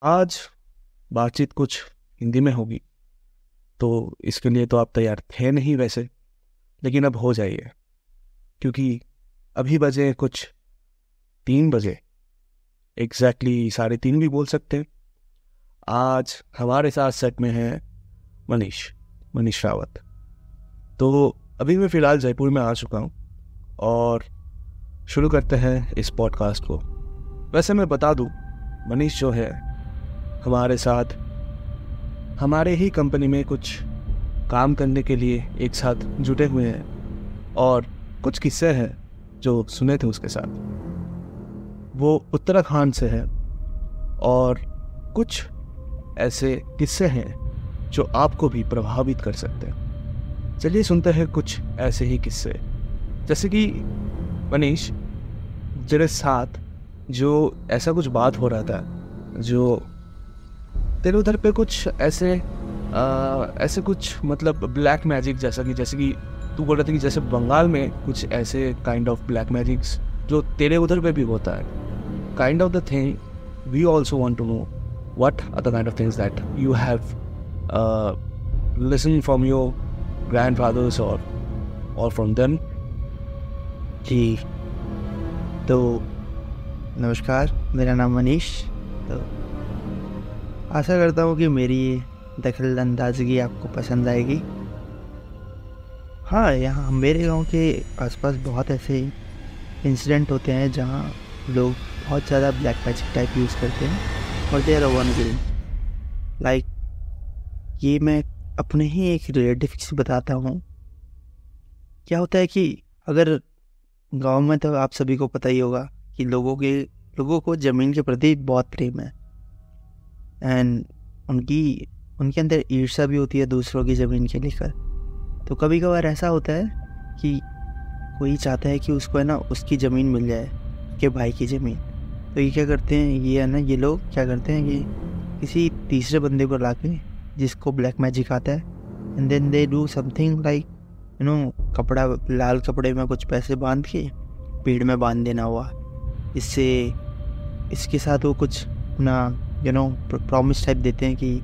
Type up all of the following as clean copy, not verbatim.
आज बातचीत कुछ हिंदी में होगी, तो इसके लिए तो आप तैयार थे नहीं वैसे, लेकिन अब हो जाइए, क्योंकि अभी बजे कुछ 3 बजे, एग्जैक्टली 3:30 भी बोल सकते हैं। आज हमारे साथ सेट में है मनीष मनीष रावत। तो अभी मैं फ़िलहाल जयपुर में आ चुका हूँ और शुरू करते हैं इस पॉडकास्ट को। वैसे मैं बता दूँ, मनीष जो है हमारे साथ हमारे ही कंपनी में कुछ काम करने के लिए एक साथ जुटे हुए हैं, और कुछ किस्से हैं जो सुने थे उसके साथ। वो उत्तराखंड से है और कुछ ऐसे किस्से हैं जो आपको भी प्रभावित कर सकते हैं। चलिए सुनते हैं कुछ ऐसे ही किस्से। जैसे कि मनीष, तेरे साथ जो ऐसा कुछ बात हो रहा था, जो तेरे उधर पे कुछ ऐसे कुछ मतलब ब्लैक मैजिक, जैसे कि तू बोल रहा था कि जैसे बंगाल में कुछ ऐसे काइंड ऑफ ब्लैक मैजिक्स जो तेरे उधर पे भी होता है, kind of the thing we also want to know what are the kind of things that you have listen from your grandfathers और फ्रॉम देम। जी, तो नमस्कार, मेरा नाम मनीष। तो आशा करता हूँ कि मेरी दखल अंदाजगी आपको पसंद आएगी। हाँ, यहाँ मेरे गांव के आसपास बहुत ऐसे इंसिडेंट होते हैं जहाँ लोग बहुत ज़्यादा ब्लैक मैजिक टाइप यूज़ करते हैं और they are one willing. Like, ये मैं अपने ही एक रिलेटिव से बताता हूँ। क्या होता है कि अगर गांव में, तो आप सभी को पता ही होगा कि लोगों को ज़मीन के प्रति बहुत प्रेम है, एंड उनके अंदर ईर्ष्या भी होती है दूसरों की ज़मीन के लेकर। तो कभी कभार ऐसा होता है कि कोई चाहता है कि उसको है ना उसकी ज़मीन मिल जाए, कि भाई की ज़मीन। तो ये क्या करते हैं, ये लोग क्या करते हैं कि किसी तीसरे बंदे को लाके, जिसको ब्लैक मैजिक आता है, and then they do something like कपड़ा, लाल कपड़े में कुछ पैसे बांध के पेड़ में बांध देना हुआ। इसके साथ वो कुछ अपना प्रॉमिस टाइप देते हैं कि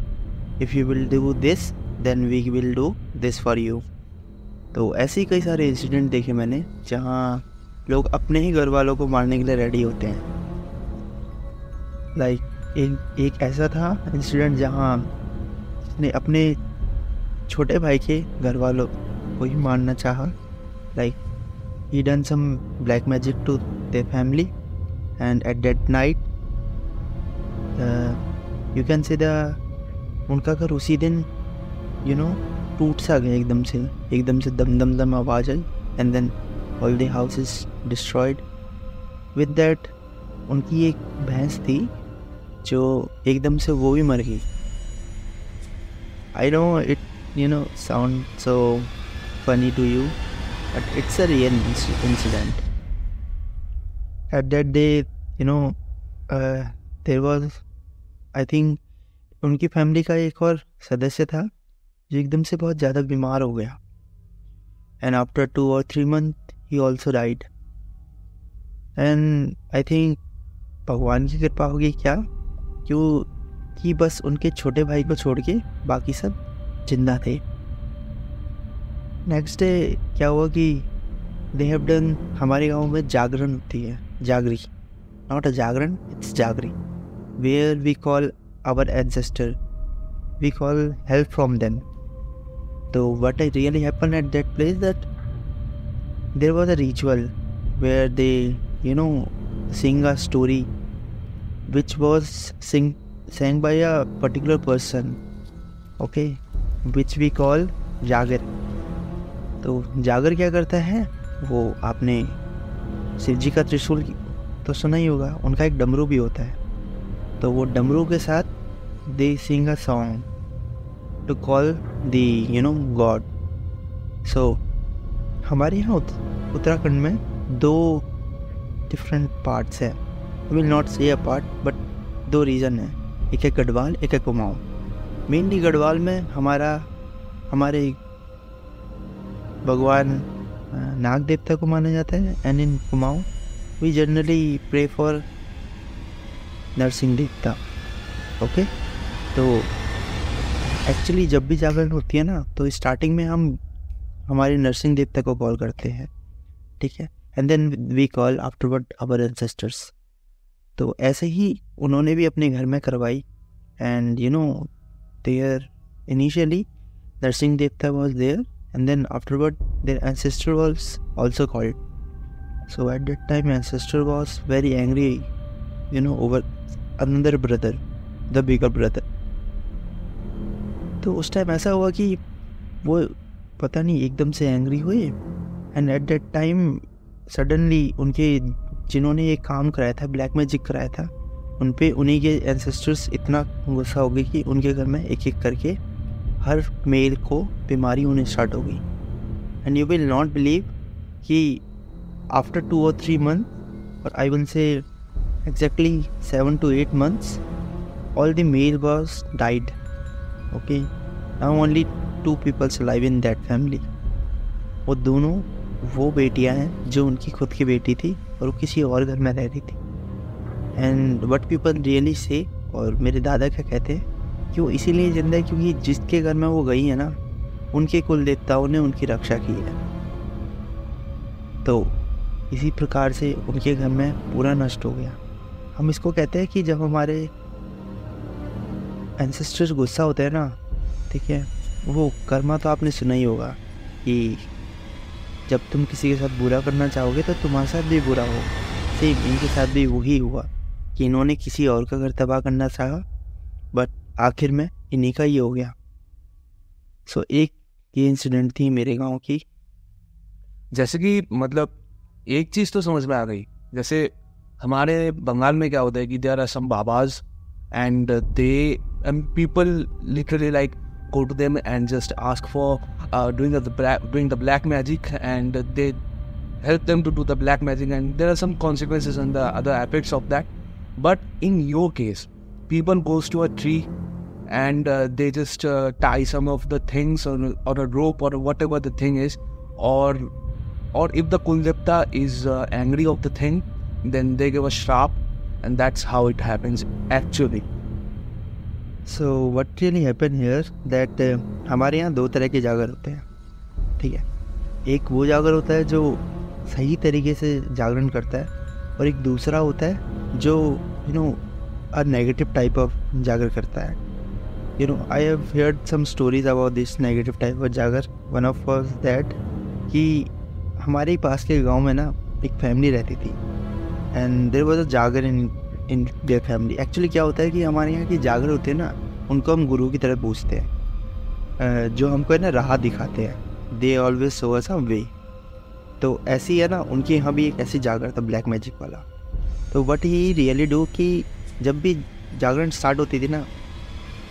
if you will do this then we will do this for you. तो ऐसे ही कई सारे इंसिडेंट देखे मैंने जहाँ लोग अपने ही घर वालों को मारने के लिए रेडी होते हैं। लाइक एक ऐसा था इंसिडेंट जहाँ उसने अपने छोटे भाई के घर वालों को ही मारना चाहा। Like, he done some black magic to their family, and at that night you can say उनका घर उसी दिन टूट सा गया एकदम से दम दम दम आवाज आई, and then all the house is destroyed. With that उनकी एक भैंस थी जो एकदम से वो भी मर गई। I know it sound so funny to you, but it's a real incident. At that day, there was, I think, उनकी फैमिली का एक और सदस्य था जो एकदम से बहुत ज़्यादा बीमार हो गया, and after 2 or 3 months he also died. And I think भगवान की कृपा होगी क्या, कि बस उनके छोटे भाई को छोड़ के बाकी सब जिंदा थे। नेक्स्ट डे क्या हुआ कि दे हैव डन, हमारे गांव में जागरण होती है, jagri, not a jagaran, it's jagri, where we call our ancestor, we call help from them. तो what I really happen at that place, that there was a ritual where they sing a story which was sang by a particular person, okay, which we call जागर। तो जागर क्या करता है, वो आपने शिव जी का त्रिशूल तो सुना ही होगा, उनका एक डमरू भी होता है। तो वो डमरू के साथ they sing a song to call the God. So हमारे यहाँ उत्तराखंड में 2 डिफरेंट पार्ट्स हैं। आई विल नॉट से अ पार्ट, बट 2 रीज़न है, एक है गढ़वाल, एक है कुमाऊँ। मेनली गढ़वाल में हमारे भगवान नाग देवता को माना जाता है, and in Kumaon we generally pray for Narsingh devta. Okay, तो एक्चुअली जब भी जागरण होती है ना, तो स्टार्टिंग में हम हमारे नरसिंह देवता को कॉल करते हैं, ठीक है, and then we call afterward our ancestors. तो ऐसे ही उन्होंने भी अपने घर में करवाई, and you know there initially Narsingh devta was there, and then afterward there ancestor was also called. So at that time ancestor was very angry, you know, over another brother, the bigger brother. तो उस time ऐसा हुआ कि वो पता नहीं एकदम से एंग्री हुए, and eight that time suddenly उनके जिन्होंने ये काम कराया था, ब्लैक मैजिक कराया था, उन पे उन्हीं के एंसेस्टर्स इतना गुस्सा हो गए कि उनके घर में एक एक करके हर मेल को बीमारी होने स्टार्ट हो गई। And you will not believe कि after 2 or 3 months, or I will say exactly 7 to 8 months, all the male was died. Okay, now only 2 people alive in that family. वो दोनों वो बेटियां हैं जो उनकी खुद की बेटी थी और वो किसी और घर में रह रही थी। And what people really say, और मेरे दादा क्या कहते हैं कि वो इसीलिए जिंदा है क्योंकि जिसके घर में वो गई है ना, उनके कुल देवताओं ने उनकी रक्षा की है। तो इसी प्रकार से उनके घर में पूरा नष्ट हो गया। हम इसको कहते हैं कि जब हमारे एंसेस्टर्स गुस्सा होते हैं ना, ठीक है, वो कर्मा तो आपने सुना ही होगा कि जब तुम किसी के साथ बुरा करना चाहोगे तो तुम्हारे साथ भी बुरा हो। सेम इनके साथ भी वही हुआ कि इन्होंने किसी और का घर तबाह करना चाहा, बट आखिर में इन्हीं का ही हो गया। सो एक ये इंसिडेंट थी मेरे गांव की। जैसे कि मतलब एक चीज़ तो समझ में आ गई, जैसे हमारे बंगाल में क्या होता है कि there are some babas and they people literally like go to them and just ask for doing the black magic, and they help them to do the black magic, and there are some consequences and the other aspects of that. But in your case, people goes to a tree and they just tie some of the things or a rope or whatever the thing is, or if the Kuldevta is angry of the thing, then they give a shrap, and that's how it happens actually. So what really happen here that हमारे यहाँ 2 तरह के जागर होते हैं, ठीक है। एक वो जागर होता है जो सही तरीके से जागरण करता है, और एक दूसरा होता है जो you know a negative type of jagar करता है। You know I have heard some stories about this negative type of jagar. One of was that कि हमारे पास के गांव में ना एक फैमिली रहती थी, एंड देयर वाज अ जागर इन देयर फैमिली। एक्चुअली क्या होता है कि हमारे यहाँ की जागर होते हैं ना, उनको हम गुरु की तरह पूछते हैं, जो हमको है ना राह दिखाते हैं। दे ऑलवेज शो अस अ वे। तो ऐसी है ना, उनके यहाँ भी एक ऐसी जागर था ब्लैक मैजिक वाला। तो वट ही रियली डू कि जब भी जागरण स्टार्ट होती थी ना,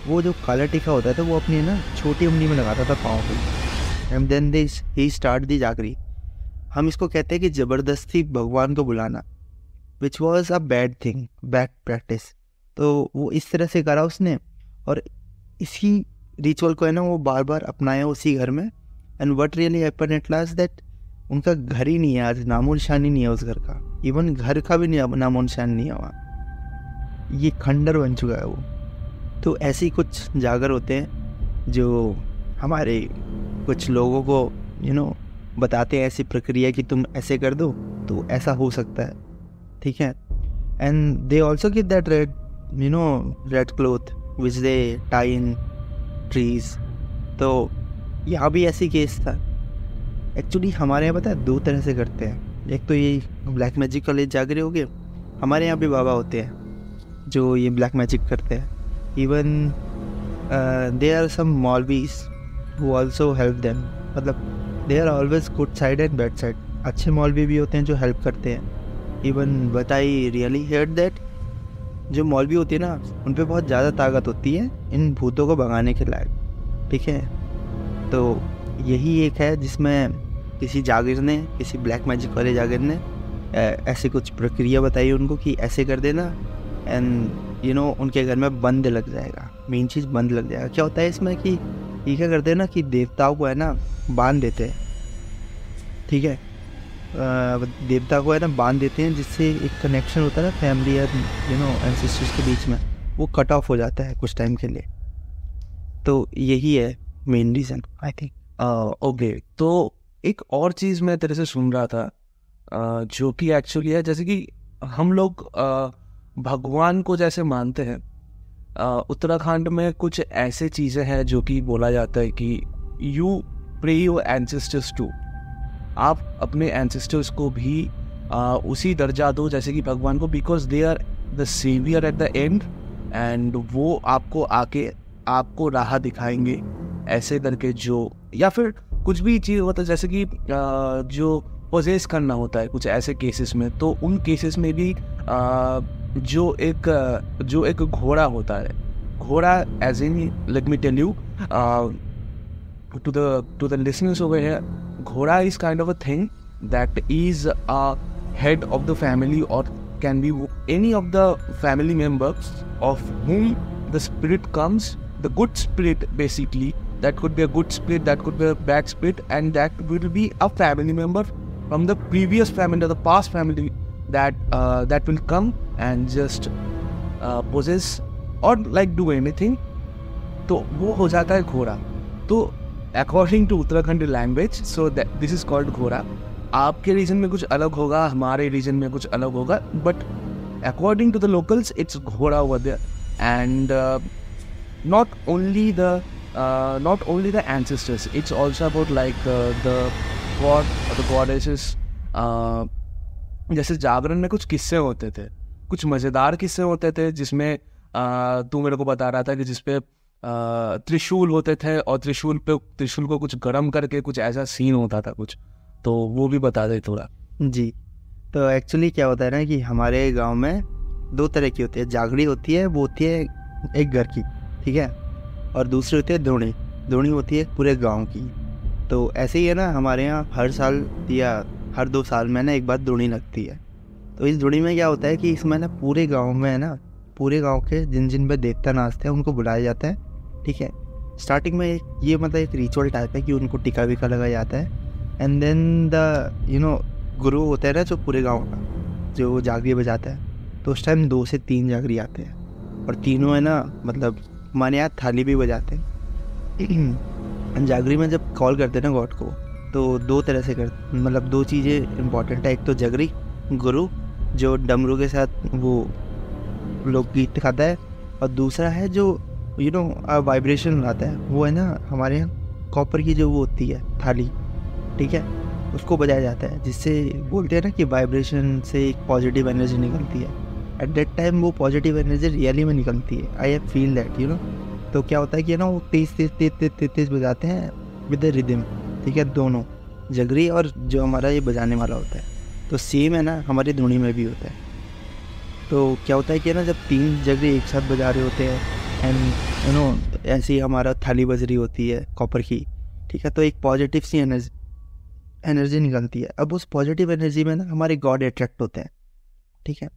वो जो काला टीका होता था वो अपनी ना छोटी उंगली में लगाता था पाँव पे, and then they he start the jagri. हम इसको कहते हैं कि ज़बरदस्ती भगवान को बुलाना, which was a bad thing, bad practice. तो वो इस तरह से करा उसने, और इसी रिचुअल को है ना वो बार बार अपनाया उसी घर में। And what really happened at last that उनका घर ही नहीं है आज, नामो निशान ही नहीं है उस घर का, इवन घर का भी नामो निशान नहीं है वहाँ, ये खंडर बन चुका है वो। तो ऐसे ही कुछ जागर होते हैं जो हमारे कुछ लोगों को यू नो बताते हैं ऐसी प्रक्रिया कि तुम ऐसे कर दो तो ऐसा हो सकता है, ठीक है। And they also give that red cloth which they tie in trees. तो यहाँ भी ऐसी केस था। एक्चुअली हमारे यहाँ पता है 2 तरह से करते हैं। एक तो ये ब्लैक मैजिक वाले जागरे हो गए, हमारे यहाँ भी बाबा होते हैं जो ये ब्लैक मैजिक करते हैं। Even there are some maulvis who also help them, मतलब they are always good side and bad side. अच्छे मौलवी भी होते हैं जो हेल्प करते हैं। Even but I really heard that जो मौलवी होती है ना, उन पर बहुत ज़्यादा ताकत होती है इन भूतों को भगाने के लायक, ठीक है। तो यही एक है जिसमें किसी जागिर ने, किसी ब्लैक मैजिक वाले जागिर ने ऐसे कुछ प्रक्रिया बताई उनको कि ऐसे कर देना, एंड यू नो उनके घर में बंद लग जाएगा। मेन चीज़ बंद लग जाएगा। क्या होता है इसमें कि ये क्या करते हैं ना कि देवताओं को है ना बांध देते हैं, ठीक है। देवता को है ना बांध देते हैं, जिससे एक कनेक्शन होता है ना फैमिली या यू नो एंसेस्टर्स के बीच में। वो कट ऑफ हो जाता है कुछ टाइम के लिए। तो यही है main reason I think. Okay, तो एक और चीज़ मैं तेरे से सुन रहा था, जो कि एक्चुअली है, जैसे कि हम लोग भगवान को जैसे मानते हैं, उत्तराखंड में कुछ ऐसे चीज़ें हैं जो कि बोला जाता है कि you pray your ancestors to, आप अपने एंसेस्टर्स को भी उसी दर्जा दो जैसे कि भगवान को, because they are the saviour at the end, and वो आपको आके आपको राह दिखाएंगे ऐसे करके। जो या फिर कुछ भी चीज़ होता है जैसे कि जो पोजेस करना होता है कुछ ऐसे केसेस में, तो उन केसेस में भी जो एक घोड़ा होता है, घोड़ा as in, let me tell you to the listeners over here, घोड़ा is kind of a thing that is a head of the family or can be any of the family members of whom the spirit comes, the good spirit basically. That could be a good spirit, that could be a bad spirit, and that will be a family member from the previous family or the past family that will come and just possess or like do anything. तो वो हो जाता है घोड़ा। तो according to Uttarakhand language, so this is called ghoda. आपके reason में कुछ अलग होगा, हमारे रीजन में कुछ अलग होगा, but according to the locals it's ghoda over there. And not only the ancestors, it's also about like the god or the goddesses. जैसे जागरण में कुछ किस्से होते थे, कुछ मज़ेदार किस्से होते थे, जिसमें तू मेरे को बता रहा था कि जिसपे त्रिशूल होते थे और त्रिशूल को कुछ गर्म करके कुछ ऐसा सीन होता था कुछ, तो वो भी बता दे थोड़ा। जी, तो एक्चुअली क्या होता है ना कि हमारे गांव में दो तरह की होती है। जागड़ी होती है, वो होती है एक घर की, ठीक है, और दूसरी होती है द्रोणी। द्रोणी होती है पूरे गांव की। तो ऐसे ही है ना, हमारे यहाँ हर साल या हर 2 साल में ना एक बार द्रोणी लगती है। तो इस द्रोणी में क्या होता है कि इसमें ना पूरे गाँव में है ना, पूरे गाँव के जिन जिन पे देवता नाचते हैं उनको बुलाया जाता है, ठीक है। स्टार्टिंग में ये मतलब एक रिचुअल टाइप है कि उनको टीका वीका लगाया जाता है। एंड देन द गुरु होता है ना जो पूरे गांव का, जो जागरी बजाता है, तो उस टाइम 2 से 3 जागरी आते हैं, और तीनों है ना मतलब हमारे यहाँ थाली भी बजाते हैं। जागरी में जब कॉल करते हैं ना गॉड को, तो 2 तरह से करते, मतलब 2 चीज़ें इंपॉर्टेंट है। एक तो जगरी गुरु जो डमरू के साथ वो लोकगीत दिखाता है, और दूसरा है जो वाइब्रेशन आता है, वो है ना हमारे यहाँ कॉपर की जो वो होती है थाली, ठीक है, उसको बजाया जाता है, जिससे बोलते हैं ना कि वाइब्रेशन से एक पॉजिटिव एनर्जी निकलती है। एट दैट टाइम वो पॉजिटिव एनर्जी रियली में निकलती है। आई हैव फील दैट तो क्या होता है कि ना वो तेज बजाते हैं विद द रिदम, ठीक है, दोनों जगरी और जो हमारा ये बजाने वाला होता है। तो सेम है ना हमारी धुनी में भी होता है। तो क्या होता है कि ना जब 3 जगरी एक साथ बजा रहे होते हैं एंड ऐसे ही हमारा थाली बज रही होती है कॉपर की, ठीक है, तो एक पॉजिटिव सी एनर्जी निकलती है। अब उस पॉजिटिव एनर्जी में ना हमारे गॉड अट्रैक्ट होते हैं, ठीक है।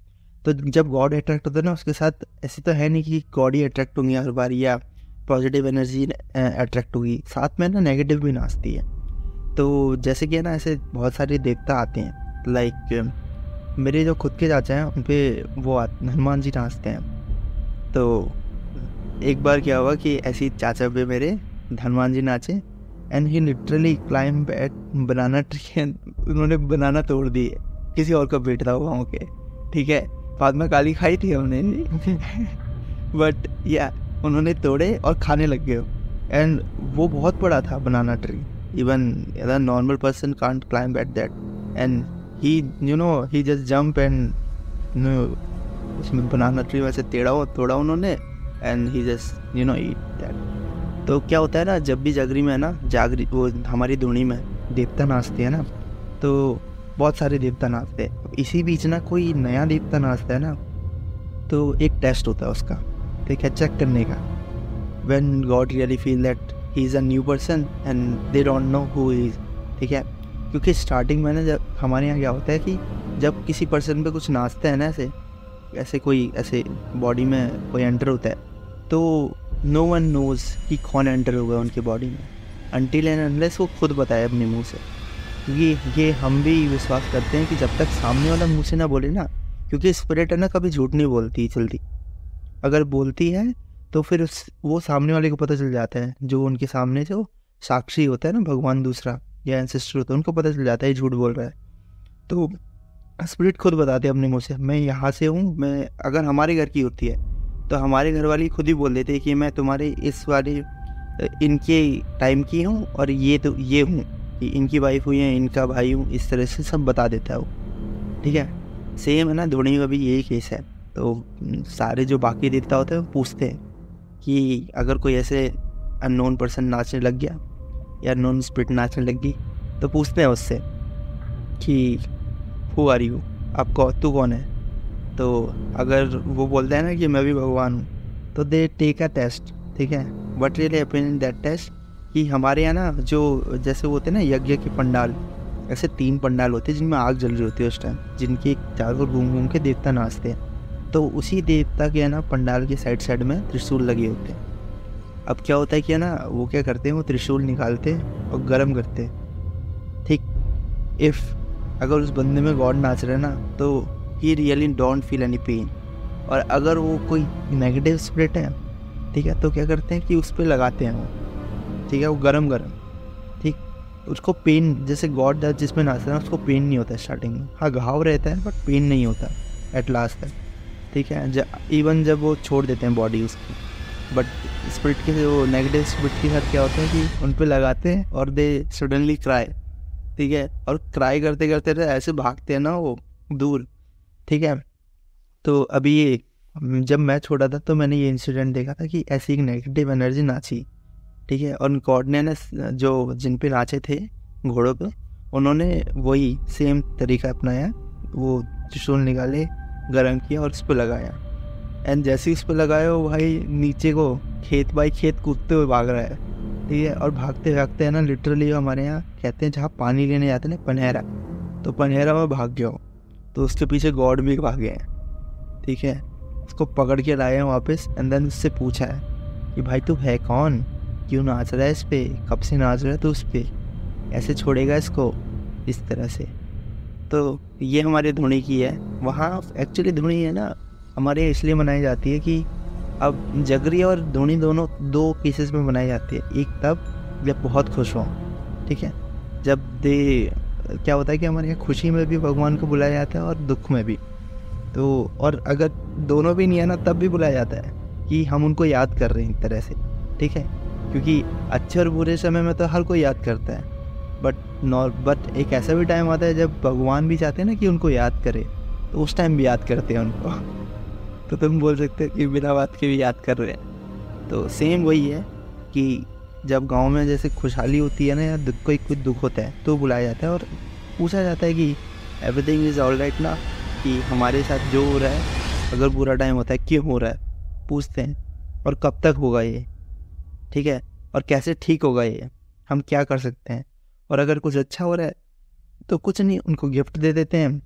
तो जब गॉड अट्रैक्ट होते हैं ना, उसके साथ ऐसे तो है नहीं कि गॉड ही अट्रैक्ट होंगी हर बार या पॉजिटिव एनर्जी अट्रैक्ट होगी, साथ में ना नेगेटिव भी नाचती है। तो जैसे कि है ना ऐसे बहुत सारे देवता आते हैं, लाइक मेरे जो खुद के चाचा हैं उन पर वो हनुमान जी नाचते हैं। तो एक बार क्या हुआ कि ऐसी चाचा पे मेरे हनुमान जी नाचे, and he literally climb at banana tree, उन्होंने बनाना तोड़ दिए, किसी और का बेटा था वहाँ के, ठीक है। बाद में गाली खाई थी उन्होंने बट या उन्होंने तोड़े और खाने लग गए, एंड वो बहुत बड़ा था बनाना tree, even normal person can't climb at that, and he just jump and उसमें बनाना ट्री वैसे तोड़ा उन्होंने, and he just eat that. तो क्या होता है ना, जब भी जागरी में है ना, जागरी वो हमारी धुनी में देवता नाचते हैं ना, तो बहुत सारे देवता नाचते हैं। इसी बीच ना कोई नया देवता नाचता है ना, तो एक टेस्ट होता है उसका, ठीक है, चेक करने का। When God really feel that he is a new person and they don't know who he is, ठीक है। क्योंकि स्टार्टिंग में ना जब हमारे यहाँ क्या होता है कि जब किसी पर्सन पे कुछ नाचते हैं ना, ऐसे कोई ऐसे बॉडी में कोई एंटर होता है, तो नो वन नोज़ कि कौन एंटर होगा उनकी बॉडी में, अनटिल एंड अनलेस वो खुद बताए अपने मुंह से। ये हम भी विश्वास करते हैं कि जब तक सामने वाला मुंह से ना बोले ना, क्योंकि स्पिरिट है ना कभी झूठ नहीं बोलती जल्दी। अगर बोलती है तो फिर वो सामने वाले को पता चल जाता है, जो उनके सामने जो साक्षी होता है ना, भगवान दूसरा या एंसेस्टर होता है, उनको पता चल जाता है झूठ बोल रहा है। तो स्पिरिट खुद बताते हैं अपने मुँह से, मैं यहाँ से हूँ। मैं अगर हमारे घर की होती है तो हमारे घर वाली खुद ही बोल देते हैं कि मैं तुम्हारे इस वाले इनके टाइम की हूँ और ये तो ये हूँ, कि इनकी वाइफ हुई है, इनका भाई हूँ, इस तरह से सब बता देता है वो। ठीक है, सेम है ना, धोनी का भी यही केस है। तो सारे जो बाकी देवता होते हैं वो पूछते हैं कि अगर कोई ऐसे अननोन पर्सन नाचने लग गया या नॉन स्पिरिट नाचने लग गई, तो पूछते हैं उससे कि हु आर यू, तू कौन है। तो अगर वो बोलता है ना कि मैं भी भगवान हूँ, तो दे टेक अ टेस्ट। ठीक है, but really happen in that test कि हमारे यहाँ ना जो जैसे होते हैं ना यज्ञ के पंडाल, ऐसे 3 पंडाल होते हैं जिनमें आग जल रही होती है उस टाइम, जिनके चारों ओर घूम घूम के देवता नाचते हैं। तो उसी देवता के है ना पंडाल के साइड में त्रिशूल लगे होते हैं। अब क्या होता है कि है ना, वो क्या करते हैं, वो त्रिशूल निकालते हैं और गर्म करते हैं। ठीक, इफ़ अगर उस बंदे में गॉड नाच रहे हैं ना, तो he really don't feel any pain. और अगर वो कोई नेगेटिव स्पिरिट है, ठीक है, तो क्या करते हैं कि उस पर लगाते हैं वो, ठीक है, वो गरम ठीक, उसको पेन, जैसे गॉड जिसमें नाच रहा है उसको पेन नहीं होता है स्टार्टिंग में, हाँ घाव रहता है बट पेन नहीं होता एट लास्ट तक। ठीक है, इवन जब वो छोड़ देते हैं बॉडी उसकी। बट स्पिरिट के जो नेगेटिव स्पिरिट के साथ क्या होता है कि उन पर लगाते हैं और दे सडनली क्राई। ठीक है, और क्राई करते करते ऐसे भागते हैं ना वो दूर। ठीक है, तो अभी ये जब मैं छोटा था तो मैंने ये इंसिडेंट देखा था कि ऐसी एक नेगेटिव एनर्जी नाची। ठीक है, और गॉड ने जो जिन पे नाचे थे घोड़ों पे, उन्होंने वही सेम तरीका अपनाया, वो त्रिशूल निकाले, गरम किया और उस पर लगाया। एंड जैसे ही उस पर लगाया वो भाई नीचे को खेत बाई खेत कूदते हुए भाग रहा है। ठीक है, और भागते भागते है ना, लिटरली हमारे यहाँ कहते हैं जहाँ पानी लेने जाते हैं ना, पनहेरा, तो पनहेरा में भाग गया हो, तो उसके पीछे गॉड भी भागे हैं। ठीक है, उसको पकड़ के लाए हैं वापस। एंड देन उससे पूछा है कि भाई तू है कौन, क्यों नाच रहा है इस पे, कब से नाच रहा है तू इस पे, ऐसे छोड़ेगा इसको, इस तरह से। तो ये हमारे धुनी की है। वहाँ एक्चुअली धुनी है ना हमारे यहाँ इसलिए मनाई जाती है कि अब जगरी और धुनी दोनों 2 केसेस में मनाई जाती है। एक तब जब बहुत खुश हों, ठीक है, जब क्या होता है कि हमारे यहाँ खुशी में भी भगवान को बुलाया जाता है और दुख में भी। तो और अगर दोनों भी नहीं है ना, तब भी बुलाया जाता है कि हम उनको याद कर रहे हैं एक तरह से। ठीक है, क्योंकि अच्छे और बुरे समय में तो हर कोई याद करता है, बट एक ऐसा भी टाइम आता है जब भगवान भी चाहते हैं ना कि उनको याद करे, तो उस टाइम भी याद करते हैं उनको। तो तुम बोल सकते हो कि बिना बात के भी याद कर रहे हैं। तो सेम वही है कि जब गांव में जैसे खुशहाली होती है ना, या कोई कुछ दुख होता है, तो बुलाया जाता है और पूछा जाता है कि एवरीथिंग इज़ ऑल राइट ना, कि हमारे साथ जो हो रहा है, अगर बुरा टाइम होता है क्यों हो रहा है, पूछते हैं, और कब तक होगा ये, ठीक है, और कैसे ठीक होगा ये, हम क्या कर सकते हैं। और अगर कुछ अच्छा हो रहा है तो कुछ नहीं, उनको गिफ्ट दे देते हैं।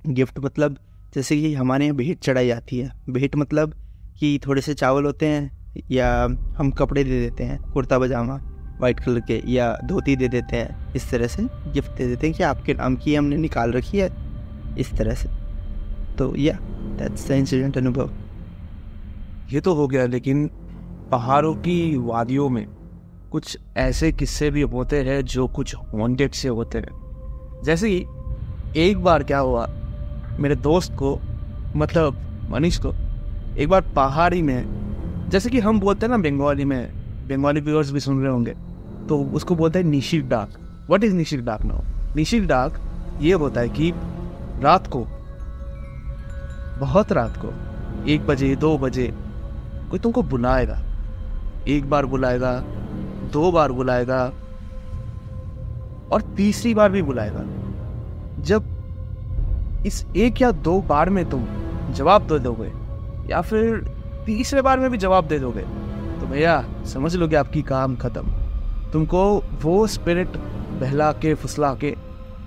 गिफ्ट मतलब जैसे कि हमारे यहाँ भेंट चढ़ाई जाती है। भेंट मतलब कि थोड़े से चावल होते हैं, या हम कपड़े दे देते हैं, कुर्ता पजामा वाइट कलर के, या धोती दे देते हैं। इस तरह से गिफ्ट दे देते हैं कि आपके नाम की हमने निकाल रखी है, इस तरह से। तो या दैट्स द इंसिडेंट अनुभव। ये तो हो गया, लेकिन पहाड़ों की वादियों में कुछ ऐसे किस्से भी होते हैं जो कुछ हॉन्टेड से होते हैं। जैसे कि एक बार क्या हुआ, मेरे दोस्त को, मतलब मनीष को, एक बार पहाड़ी में, जैसे कि हम बोलते हैं ना बंगाली में, बंगाली व्यूअर्स भी सुन रहे होंगे, तो उसको बोलते हैं निशिक डाक। व्हाट इज निशिक डाक नाउ? निशिक डाक ये होता है कि रात को, बहुत रात को 1 बजे 2 बजे कोई तुमको बुलाएगा। 1 बार बुलाएगा, 2 बार बुलाएगा, और तीसरी बार भी बुलाएगा। जब इस 1 या 2 बार में तुम जवाब दे दोगे, या फिर तीसरे बार में भी जवाब दे दोगे, तो भैया समझ लोगे आपकी काम खत्म। तुमको वो स्पिरिट बहला के फुसला के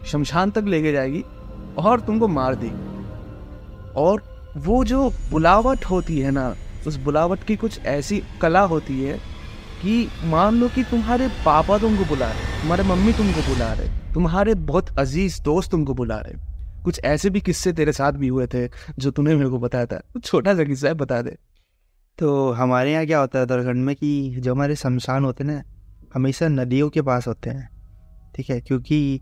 शमशान तक लेके जाएगी और तुमको मार देगी। और वो जो बुलावट होती है ना, उस बुलावट की कुछ ऐसी कला होती है कि मान लो कि तुम्हारे पापा तुमको बुला रहे, तुम्हारे मम्मी तुमको बुला रहे, तुम्हारे बहुत अजीज दोस्त तुमको बुला रहे। कुछ ऐसे भी किस्से तेरे साथ भी हुए थे जो तूने मेरे को बताया था। कुछ छोटा सा किस्सा है, बता दे। तो हमारे यहाँ क्या होता है उत्तराखंड में कि जो हमारे शमशान होते हैं ना, हमेशा नदियों के पास होते हैं, ठीक है। क्योंकि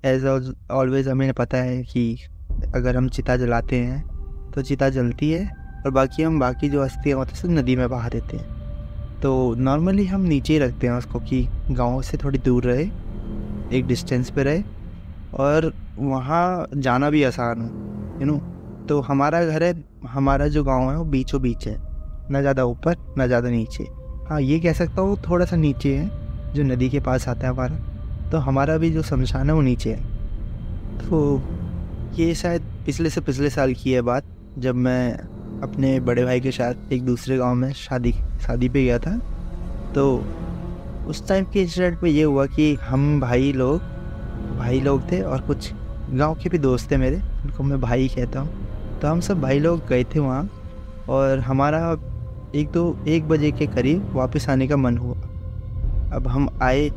एज ऑलवेज हमें पता है कि अगर हम चिता जलाते हैं तो चिता जलती है और बाकी जो अस्थियाँ होती हैं सब नदी में बहा देते हैं। तो नॉर्मली हम नीचे ही रखते हैं उसको कि गाँव से थोड़ी दूर रहे, एक डिस्टेंस पे रहे और वहाँ जाना भी आसान हो, तो हमारा घर है, हमारा जो गांव है वो बीचों बीच है, ना ज़्यादा ऊपर ना ज़्यादा नीचे। हाँ, ये कह सकता हूँ थोड़ा सा नीचे है, जो नदी के पास आता है हमारा। तो हमारा भी जो शमशान है वो नीचे है। तो ये शायद पिछले साल की है बात, जब मैं अपने बड़े भाई के साथ एक दूसरे गांव में शादी पे गया था। तो उस टाइम के इंसिडेंट में ये हुआ कि हम भाई लोग थे और कुछ गांव के भी दोस्त थे मेरे, उनको मैं भाई कहता हूँ। तो हम सब भाई लोग गए थे वहाँ और हमारा 1 बजे के करीब वापस आने का मन हुआ। अब हम आए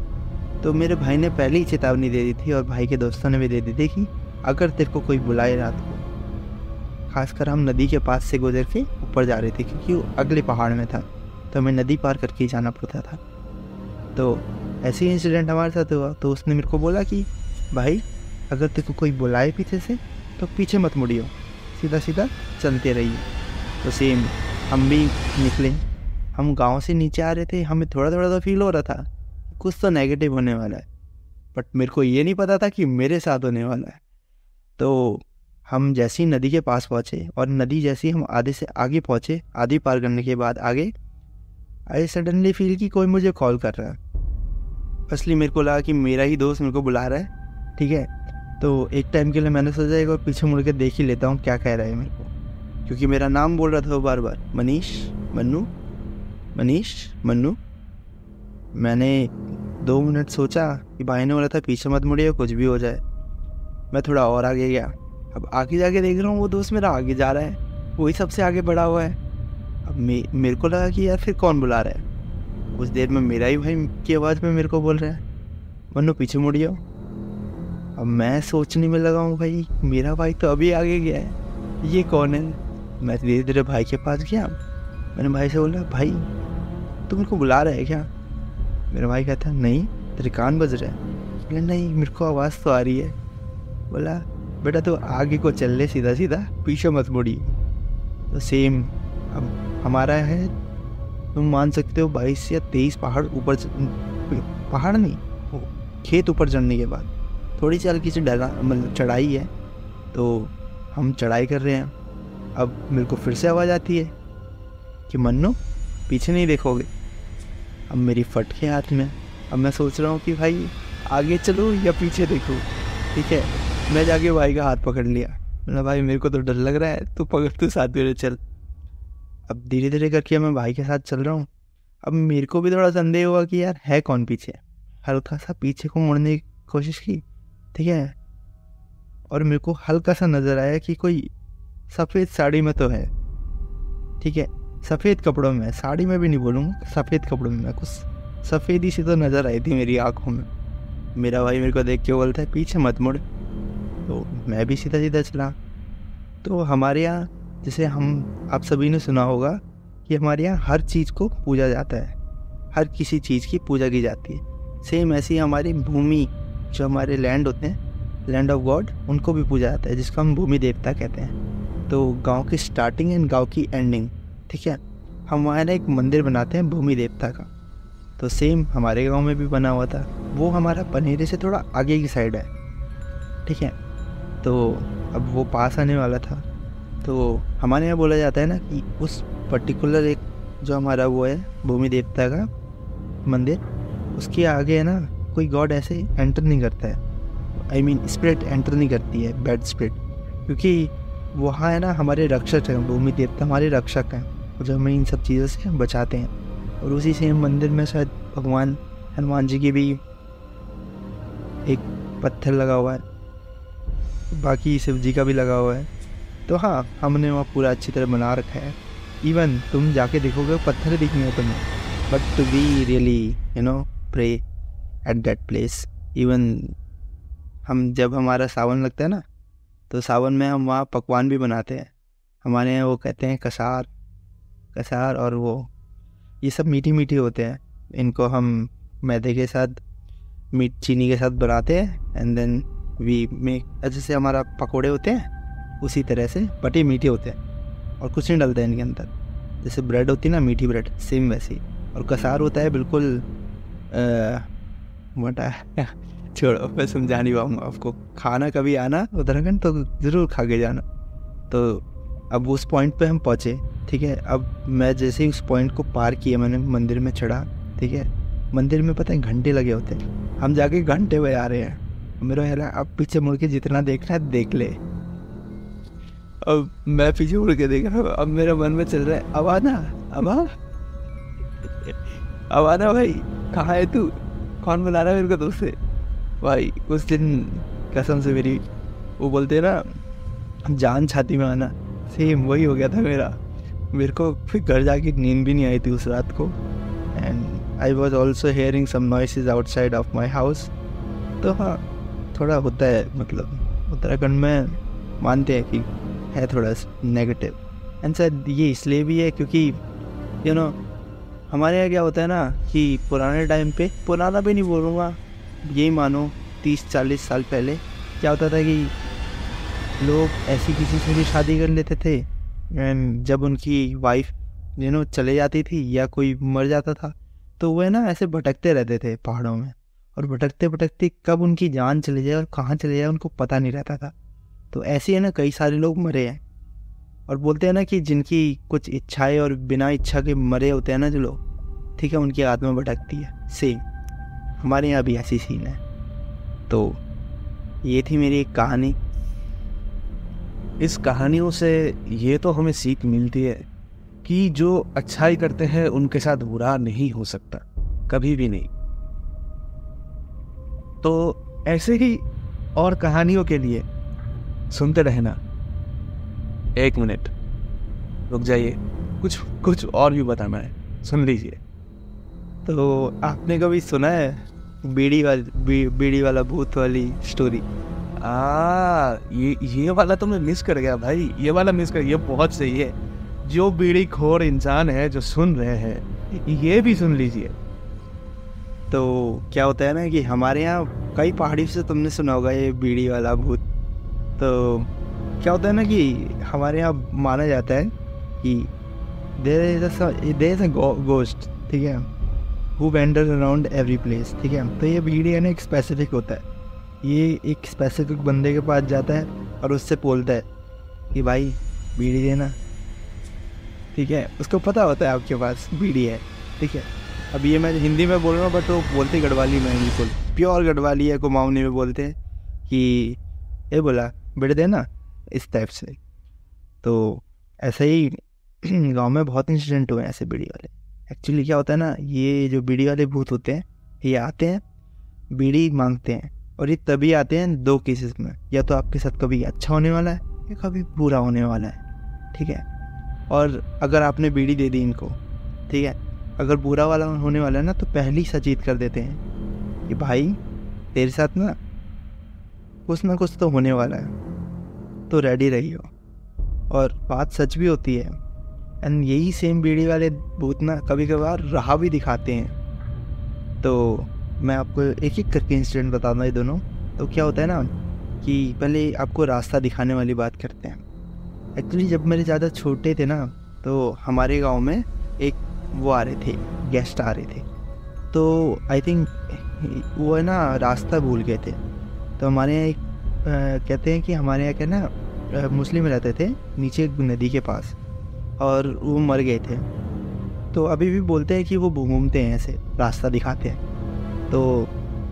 तो मेरे भाई ने पहले ही चेतावनी दे दी थी और भाई के दोस्तों ने भी दे दी थी कि अगर तेरे को कोई बुलाए रात को, खासकर हम नदी के पास से गुजर के ऊपर जा रहे थे क्योंकि वो अगले पहाड़ में था, तो हमें नदी पार करके ही जाना पड़ता था। तो ऐसे ही इंसिडेंट हमारे साथ हुआ। तो उसने मेरे को बोला कि भाई अगर तेरे को कोई बुलाए पीछे से तो पीछे मत मुड़ियो, सीधा सीधा चलते रहिए। तो सेम हम भी निकले, हम गांव से नीचे आ रहे थे, हमें थोड़ा थोड़ा तो फील हो रहा था कुछ तो नेगेटिव होने वाला है, बट मेरे को ये नहीं पता था कि मेरे साथ होने वाला है। तो हम जैसे ही नदी के पास पहुँचे और नदी जैसे ही हम आधे से आगे पहुँचे, आधी पार करने के बाद आगे, आई सडनली फील कि कोई मुझे कॉल कर रहा है। असली मेरे को लगा कि मेरा ही दोस्त मेरे को बुला रहा है, ठीक है। तो एक टाइम के लिए मैंने सोचा एक बार पीछे मुड़ के देख ही लेता हूँ क्या कह रहा है मेरे को, क्योंकि मेरा नाम बोल रहा था वो बार बार, मनीष, मन्नू, मनीष, मन्नू। मैंने 2 मिनट सोचा कि भाई ने बोला था पीछे मत मुड़िए कुछ भी हो जाए। मैं थोड़ा और आगे गया, अब आगे जाके देख रहा हूँ वो दोस्त मेरा आगे जा रहा है, वही सबसे आगे बढ़ा हुआ है। अब मेरे को लगा कि यार फिर कौन बुला रहा है। कुछ देर में मेरा ही भाई की आवाज़ में मेरे को बोल रहा है, मन्नू पीछे मुड़िए। अब मैं सोचने में लगा हूँ भाई मेरा भाई तो अभी आगे गया है, ये कौन है। मैं धीरे धीरे भाई के पास गया, मैंने भाई से बोला भाई तू मेरे को बुला रहा है क्या। मेरा भाई कहता है नहीं तेरे कान बज रहे हैं। बोला नहीं मेरे को आवाज़ तो आ रही है। बोला बेटा तो आगे को चल ले सीधा सीधा, पीछे मत मुड़ी। तो सेम अब हमारा है, तुम मान सकते हो 22 या 23 पहाड़ ऊपर, पहाड़ नहीं खेत ऊपर चढ़ने के बाद थोड़ी सी हल्की सी मतलब चढ़ाई है। तो हम चढ़ाई कर रहे हैं, अब मेरे को फिर से आवाज़ आती है कि मन्नू पीछे नहीं देखोगे। अब मेरी फट के हाथ में, अब मैं सोच रहा हूँ कि भाई आगे चलूँ या पीछे देखूँ, ठीक है। मैं जाके भाई का हाथ पकड़ लिया, मतलब भाई मेरे को तो डर लग रहा है, तू साथ मेरे चल। अब धीरे धीरे करके मैं भाई के साथ चल रहा हूँ। अब मेरे को भी थोड़ा संदेह हुआ कि यार है कौन पीछे, हल्का सा पीछे को मुड़ने की कोशिश की, ठीक है। और मेरे को हल्का सा नज़र आया कि कोई सफ़ेद साड़ी में तो है, ठीक है, सफ़ेद कपड़ों में, साड़ी में भी नहीं बोलूँगा, सफ़ेद कपड़ों में, कुछ सफ़ेदी सी तो नज़र आई थी मेरी आँखों में। मेरा भाई मेरे को देख के बोलता है पीछे मत मुड़। तो मैं भी सीधा सीधा चला। तो हमारे यहाँ जैसे आप सभी ने सुना होगा कि हमारे यहाँ हर चीज़ को पूजा जाता है, हर किसी चीज़ की पूजा की जाती है। सेम ऐसी हमारी भूमि, जो हमारे लैंड होते हैं, लैंड ऑफ गॉड, उनको भी पूजा जाता है, जिसको हम भूमि देवता कहते हैं। तो गांव की स्टार्टिंग एंड गांव की एंडिंग, ठीक है, हम वहाँ ना एक मंदिर बनाते हैं भूमि देवता का। तो सेम हमारे गांव में भी बना हुआ था, वो हमारा पनेरे से थोड़ा आगे की साइड है, ठीक है। तो अब वो पास आने वाला था। तो हमारे यहाँ बोला जाता है ना कि उस पर्टिकुलर एक जो हमारा वो है भूमि देवता का मंदिर, उसके आगे है ना कोई गॉड ऐसे एंटर नहीं करता है, आई मीन स्पिरिट एंटर नहीं करती है, बैड स्पिरिट, क्योंकि वहाँ है ना हमारे रक्षक हैं, भूमि देवता हमारे रक्षक हैं, जो हमें इन सब चीज़ों से बचाते हैं। और उसी सेम मंदिर में शायद भगवान हनुमान जी की भी एक पत्थर लगा हुआ है, बाकी शिव जी का भी लगा हुआ है। तो हाँ, हमने वहाँ पूरा अच्छी तरह बना रखा है। इवन तुम जाके देखोगे पत्थर दिखेंगे तुम्हें, but to be really pray at that place. Even हम जब हमारा सावन लगता है ना, तो सावन में हम वहाँ पकवान भी बनाते हैं। हमारे यहाँ वो कहते हैं कसार, कसार और वो, ये सब मीठी मीठी होते हैं। इनको हम मैदे के साथ चीनी के साथ बनाते हैं एंड देन वी मेक, जैसे हमारा पकोड़े होते हैं उसी तरह से, बट ये मीठे होते हैं और कुछ नहीं डलता है इनके अंदर। जैसे ब्रेड होती है ना मीठी ब्रेड, सेम वैसी। और कसार होता है बिल्कुल मोटा। छोड़ो, मैं समझा नहीं पाऊँगा आपको। खाना कभी आना उत्तराखंड तो ज़रूर खा के जाना। तो अब उस पॉइंट पे हम पहुँचे, ठीक है। अब मैं जैसे ही उस पॉइंट को पार किया, मैंने मंदिर में चढ़ा, ठीक है। मंदिर में पता है घंटे लगे होते हैं, हम जाके घंटे बजा रहे हैं। मेरा है अब पीछे मुड़ के जितना देखना है देख ले। अब मैं पीछे मुड़ के देख रहा हूँ, अब मेरे मन में चल रहा है अब आना, अब आना भाई, कहाँ है तू, कौन बुला रहा है मेरे को तुझसे। भाई उस दिन कसम से मेरी, वो बोलते हैं ना जान छाती में आना, सेम वही हो गया था मेरा। मेरे को फिर घर जाके नींद भी नहीं आई थी उस रात को। And I was also hearing some noises outside of my house. तो हाँ, थोड़ा होता है, मतलब उत्तराखंड में मानते हैं कि है थोड़ा नेगेटिव। एंड शायद ये इसलिए भी है क्योंकि यू नो हमारे यहाँ क्या होता है ना कि पुराने टाइम पे, पुराना भी नहीं बोलूँगा, यही मानो 30-40 साल पहले क्या होता था कि लोग ऐसी किसी से भी शादी कर लेते थे एंड जब उनकी वाइफ चले जाती थी या कोई मर जाता था तो वह ना ऐसे भटकते रहते थे पहाड़ों में, और भटकते भटकते कब उनकी जान चली जाए और कहाँ चले जाए उनको पता नहीं रहता था। तो ऐसे है ना, कई सारे लोग मरे हैं। और बोलते हैं ना कि जिनकी कुछ इच्छाएं और बिना इच्छा के मरे होते हैं ना जो लोग, ठीक है, उनकी आत्मा भटकती है। सेम हमारे यहाँ भी ऐसी सीन है। तो ये थी मेरी एक कहानी। इस कहानियों से ये तो हमें सीख मिलती है कि जो अच्छाई करते हैं उनके साथ बुरा नहीं हो सकता, कभी भी नहीं। तो ऐसे ही और कहानियों के लिए सुनते रहना। 1 मिनट रुक जाइए, कुछ और भी बताना है, सुन लीजिए। तो आपने कभी सुना है बीड़ी वाला भूत वाली स्टोरी? ये वाला तो मैं मिस कर गया भाई, ये वाला मिस कर, ये बहुत सही है। जो बीड़ी खोर इंसान है जो सुन रहे हैं, ये भी सुन लीजिए। तो क्या होता है ना कि हमारे यहाँ कई पहाड़ी से तुमने सुना होगा ये बीड़ी वाला भूत। तो क्या होता है ना कि हमारे यहाँ माना जाता है कि देयर इज अ गोस्ट, ठीक है, who vendors around every place, ठीक है। तो ये बीड़ी है ना एक स्पेसिफिक होता है, ये एक स्पेसिफिक बंदे के पास जाता है और उससे बोलता है कि भाई बीड़ी देना, ठीक है। उसको पता होता है आपके पास बीड़ी है, ठीक है। अब ये मैं हिंदी में बोल रहा हूँ बट वो बोलते गढ़वाली में, बिल्कुल प्योर गढ़वाली है, कुमाऊनी में बोलते हैं कि ये बोला बीड़ी देना, इस टाइप से। तो ऐसे ही गांव में बहुत इंसिडेंट हुए हैं ऐसे बीड़ी वाले। एक्चुअली क्या होता है ना, ये जो बीड़ी वाले भूत होते हैं ये आते हैं, बीड़ी मांगते हैं, और ये तभी आते हैं 2 केसेस में, या तो आपके साथ कभी अच्छा होने वाला है या कभी बुरा होने वाला है, ठीक है। और अगर आपने बीड़ी दे दी इनको, ठीक है, अगर बुरा वाला होने वाला है ना तो पहले ही सचेत कर देते हैं कि भाई तेरे साथ ना कुछ तो होने वाला है, तो रेडी रहियो। और बात सच भी होती है। एंड यही सेम बीड़ी वाले भूत ना कभी कभार राह भी दिखाते हैं। तो मैं आपको एक एक करके इंसिडेंट बताऊंगा ये दोनों। तो क्या होता है ना कि पहले आपको रास्ता दिखाने वाली बात करते हैं। एक्चुअली जब मेरे ज़्यादा छोटे थे ना तो हमारे गांव में एक वो आ रहे थे, गेस्ट आ रहे थे। तो आई थिंक वो है ना रास्ता भूल गए थे। तो हमारे यहाँ एक कहते हैं कि हमारे यहाँ क्या ना मुस्लिम रहते थे नीचे नदी के पास, और वो मर गए थे। तो अभी भी बोलते हैं कि वो घूमते हैं, ऐसे रास्ता दिखाते हैं। तो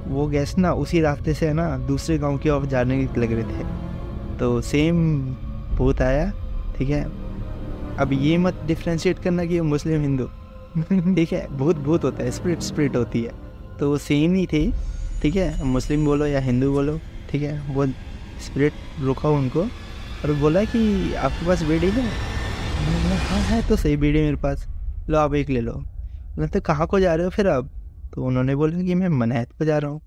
वो गेस्ट ना उसी रास्ते से है ना दूसरे गांव की ओर जाने लग रहे थे। तो सेम भूत आया, ठीक है। अब ये मत डिफ्रेंशिएट करना कि मुस्लिम हिंदू, ठीक है, भूत होता है, स्पिरिट होती है। तो वो सेम ही थे, ठीक है, मुस्लिम बोलो या हिंदू बोलो, ठीक है। वो स्पिरिट रुका उनको और बोला कि आपके पास बीड़ी है? हाँ है तो सही बीड़ी मेरे पास, लो आप एक ले लो। मैं तो कहाँ को जा रहे हो फिर अब? तो उन्होंने बोला कि मैं मनहत को जा रहा हूँ।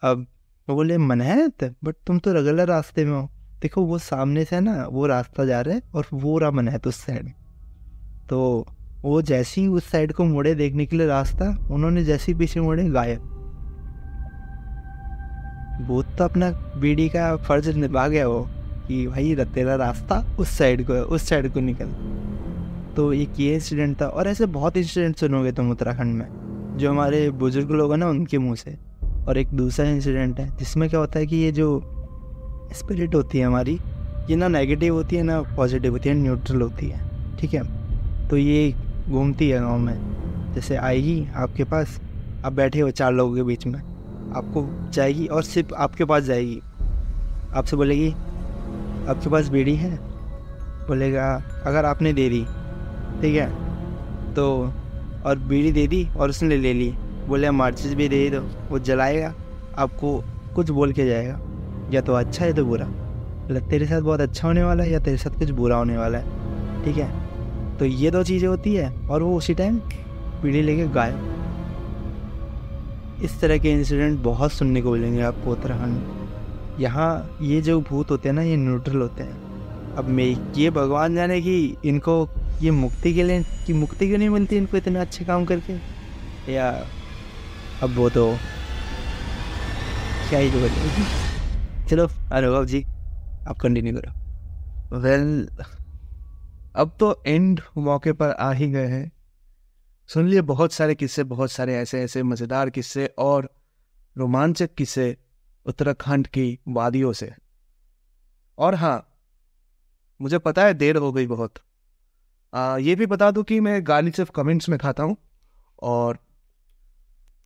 अब वो बोले मनहत, बट तुम तो रेगुलर रास्ते में हो। देखो वो सामने से है ना वो रास्ता जा रहा है और वो रहा मनहत उस साइड। तो वो जैसे ही उस साइड को मुड़े देखने के लिए रास्ता, उन्होंने जैसे ही पीछे मुड़े, गायब। भूत तो अपना बीड़ी का फर्ज निभा गया वो कि भाई तेरा रास्ता उस साइड को है, उस साइड को निकल। तो एक ये इंसिडेंट था, और ऐसे बहुत इंसिडेंट सुनोगे तुम उत्तराखंड में, जो हमारे बुजुर्ग लोग हैं ना उनके मुंह से। और एक दूसरा इंसिडेंट है जिसमें क्या होता है कि ये जो स्पिरिट होती है हमारी, ये ना नेगेटिव होती है ना पॉजिटिव होती है, न्यूट्रल होती है, ठीक है। तो ये घूमती है गांव में, जैसे आएगी आपके पास, आप बैठे हो 4 लोगों के बीच में, आपको जाएगी और सिर्फ आपके पास जाएगी, आपसे बोलेगी आपके पास बीड़ी है, बोलेगा अगर आपने दे दी, ठीक है, तो और बीड़ी दे दी और उसने ले ली, बोले माचिस भी दे दो, वो जलाएगा, आपको कुछ बोल के जाएगा, या तो अच्छा है तो बुरा, मतलब तेरे साथ बहुत अच्छा होने वाला है या तेरे साथ कुछ बुरा होने वाला है, ठीक है। तो ये 2 चीज़ें होती है, और वो उसी टाइम बीड़ी लेके गायब। इस तरह के इंसिडेंट बहुत सुनने को मिलेंगे आपको उत्तराखंड में। यहाँ ये जो भूत होते हैं ना, ये न्यूट्रल होते हैं। अब मैं ये भगवान जाने कि इनको ये मुक्ति के लिए कि मुक्ति क्यों नहीं मिलती इनको इतने अच्छे काम करके, या अब वो तो क्या ही बोले। चलो अनुभव जी, आप कंटिन्यू करो। वेल, अब तो एंड मौके पर आ ही गए हैं। सुन लिए बहुत सारे किस्से, बहुत सारे ऐसे ऐसे मज़ेदार किस्से और रोमांचक किस्से उत्तराखंड की वादियों से। और हाँ, मुझे पता है देर हो गई बहुत, ये भी बता दूं कि मैं गाली सिर्फ कमेंट्स में खाता हूँ। और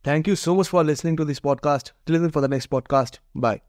thank you so much for listening to this podcast. Till then for the next podcast, bye.